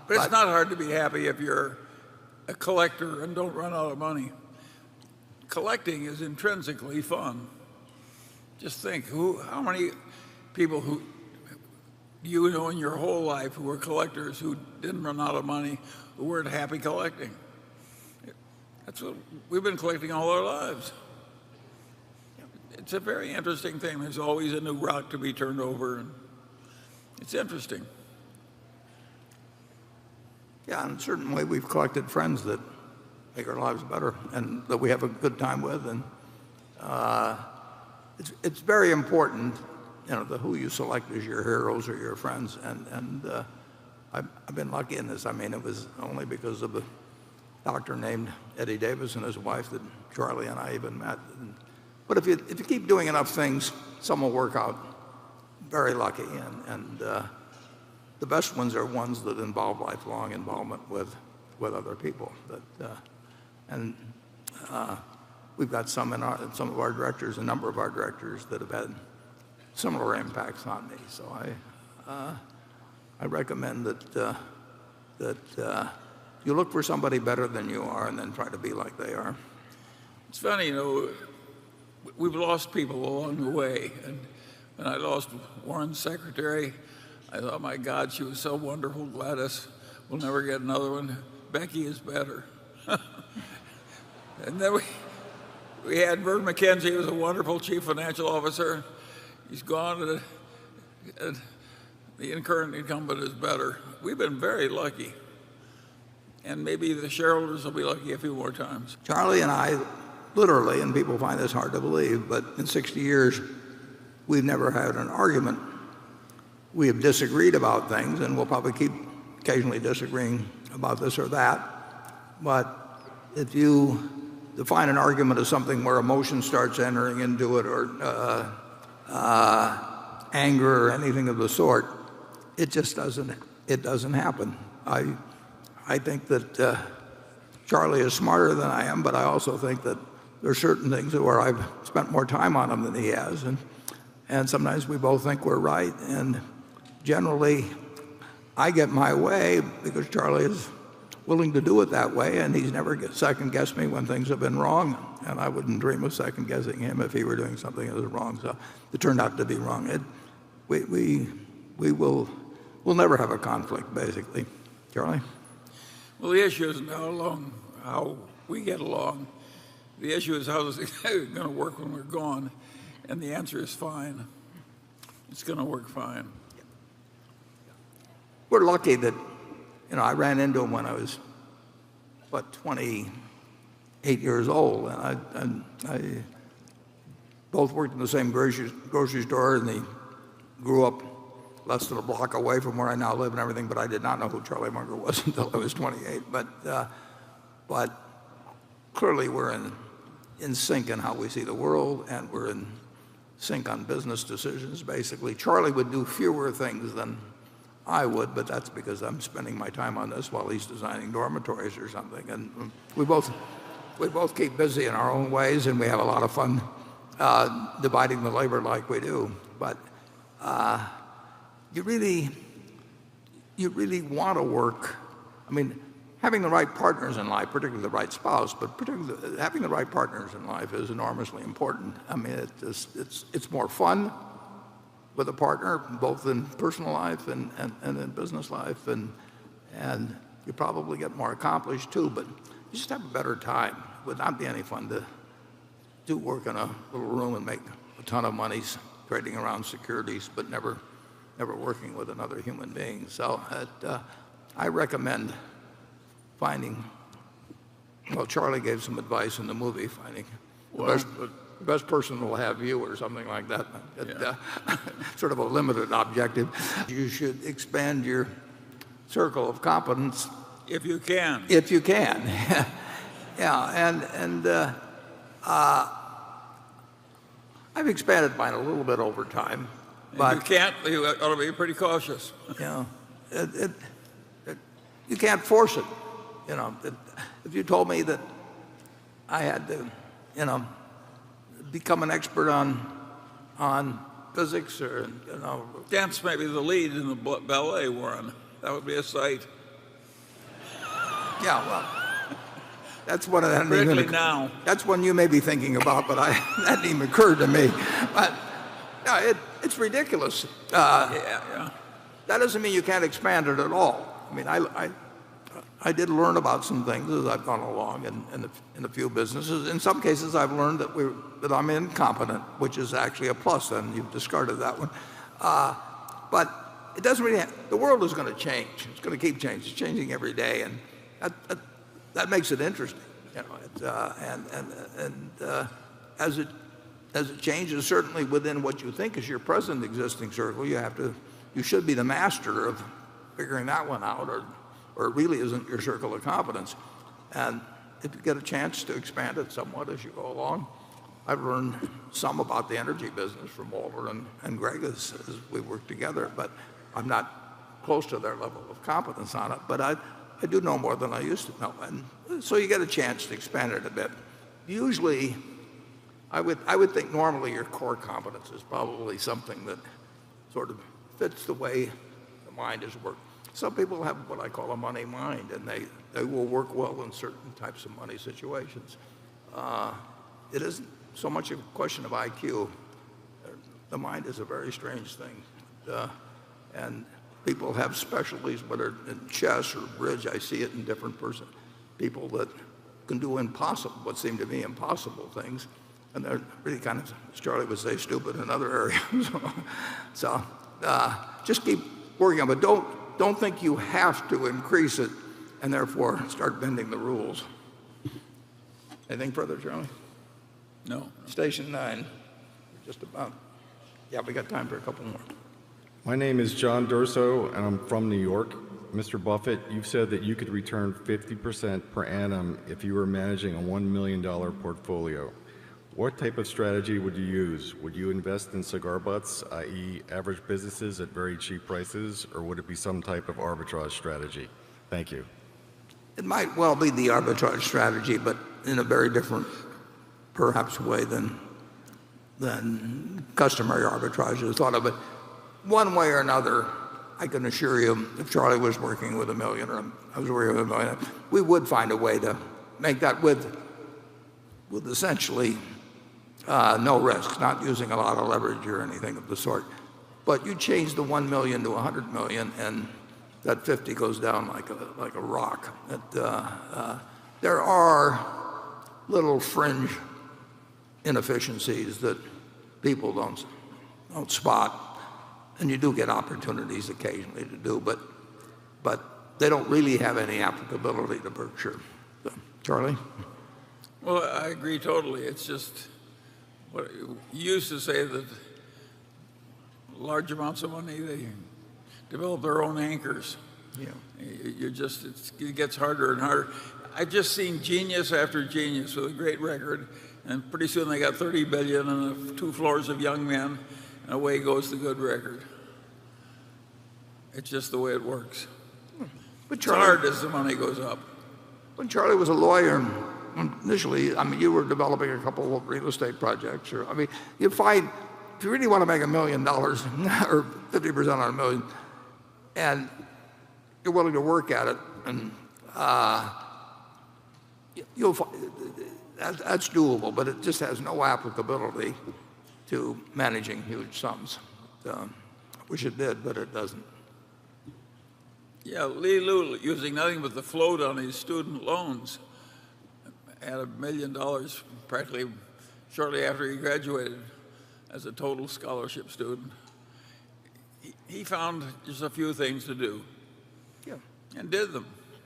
But it's not hard to be happy if you're a collector and don't run out of money. Collecting is intrinsically fun. Just think, how many people who you know in your whole life who were collectors who didn't run out of money, who weren't happy collecting? That's what we've been collecting all our lives. It's a very interesting thing. There's always a new rock to be turned over, and it's interesting. Yeah, and certainly we've collected friends that make our lives better and that we have a good time with. And it's very important, who you select as your heroes or your friends. And I've been lucky in this. I mean, it was only because of a doctor named Eddie Davis and his wife that Charlie and I even met. But if you keep doing enough things, some will work out. Very lucky. And the best ones are ones that involve lifelong involvement with other people. We've got some of our directors, a number of our directors that have had similar impacts on me. So I recommend that you look for somebody better than you are and then try to be like they are. It's funny, we've lost people along the way. And when I lost Warren's secretary, I thought, my God, she was so wonderful. Gladys, we'll never get another one. Becky is better. And then we had Vern McKenzie, who was a wonderful chief financial officer. He's gone, and the current incumbent is better. We've been very lucky. And maybe the shareholders will be lucky a few more times. Charlie and I, literally, and people find this hard to believe, but in 60 years, we've never had an argument. We have disagreed about things, and we'll probably keep occasionally disagreeing about this or that. But if you define an argument as something where emotion starts entering into it, or anger or anything of the sort, it just doesn't happen. I think that Charlie is smarter than I am, but I also think that there are certain things where I've spent more time on him than he has, and sometimes we both think we're right, and generally I get my way because Charlie is willing to do it that way, and he's never second-guessed me when things have been wrong, and I wouldn't dream of second-guessing him if he were doing something that was wrong. So it turned out to be wrong. We'll never have a conflict, basically. Charlie? Well, the issue isn't how we get along. The issue is how is it going to work when we're gone, and the answer is fine. It's going to work fine. We're lucky that, I ran into him when I was, 28 years old, and I both worked in the same grocery store, and he grew up less than a block away from where I now live and everything, but I did not know who Charlie Munger was until I was 28. But clearly we're in sync in how we see the world, and we're in sync on business decisions, basically. Charlie would do fewer things than I would, but that's because I'm spending my time on this while he's designing dormitories or something. And we both keep busy in our own ways, and we have a lot of fun dividing the labor like we do. But you really want to work. I mean, having the right partners in life, particularly the right spouse, but particularly having the right partners in life is enormously important. I mean, it's more fun with a partner, both in personal life and in business life, and you probably get more accomplished too, but you just have a better time. It would not be any fun to do work in a little room and make a ton of money trading around securities, but never working with another human being. So I recommend finding, well, Charlie gave some advice in the movie, finding the best person will have you or something like that. Yeah. Sort of a limited objective. You should expand your circle of competence. If you can. If you can. Yeah, and I've expanded mine a little bit over time. But if you can't, you ought to be pretty cautious. You can't force it. If you told me that I had to, become an expert on physics or, Dance may be the lead in the ballet, Warren. That would be a sight. Yeah, well, that's one of them. Particularly now. That's one you may be thinking about, but that didn't even occur to me. But no, it's ridiculous. Yeah. That doesn't mean you can't expand it at all. I mean, I did learn about some things as I've gone along in a few businesses. In some cases, I've learned that I'm incompetent, which is actually a plus. Then you've discarded that one. But it doesn't really. The world is going to change. It's going to keep changing. It's changing every day, and that makes it interesting. You know, as it changes, certainly within what you think is your present existing circle, you should be the master of figuring that one out, or it really isn't your circle of competence. And if you get a chance to expand it somewhat as you go along, I've learned some about the energy business from Walter and Greg as we work together, but I'm not close to their level of competence on it. But I do know more than I used to know, and so you get a chance to expand it a bit. Usually, I would think normally your core competence is probably something that sort of fits the way the mind is worked. Some people have what I call a money mind, and they will work well in certain types of money situations. It isn't so much a question of IQ. The mind is a very strange thing. And people have specialties, whether in chess or bridge. I see it in different people that can do what seem to be impossible things. And they're really kind of, as Charlie would say, stupid in other areas. So just keep working on it. But don't think you have to increase it and therefore start bending the rules. Anything further, Charlie? No. Station 9. Just about. Yeah, we got time for a couple more. My name is John Durso, and I'm from New York. Mr. Buffett, you've said that you could return 50% per annum if you were managing a $1 million portfolio. What type of strategy would you use? Would you invest in cigar butts, i.e. average businesses at very cheap prices, or would it be some type of arbitrage strategy? Thank you. It might well be the arbitrage strategy, but in a very different, perhaps, way than customary arbitrage is thought of it. One way or another, I can assure you, if Charlie was working with $1 million or I was working with $1 million, we would find a way to make that with essentially no risk, not using a lot of leverage or anything of the sort. But you change the 1 million to 100 million, and that 50 goes down like a rock. There are little fringe inefficiencies that people don't spot, and you do get opportunities occasionally to do, but they don't really have any applicability to Berkshire. So, Charlie? Well, I agree totally. It's just what you used to say that large amounts of money, they develop their own anchors. Yeah. It gets harder and harder. I've just seen genius after genius with a great record, and pretty soon they got 30 billion and 2 floors of young men, and away goes the good record. It's just the way it works. But It's hard as the money goes up. When Charlie was a lawyer, initially, I mean, you were developing a couple of real estate projects. You find, if you really want to make $1 million or 50% on $1 million, and you're willing to work at it, and you'll find that's doable, but it just has no applicability to managing huge sums. I wish it did, but it doesn't. Yeah, Lee Lu, using nothing but the float on his student loans, had $1 million practically shortly after he graduated as a total scholarship student. He found just a few things to do, Yeah. and did them.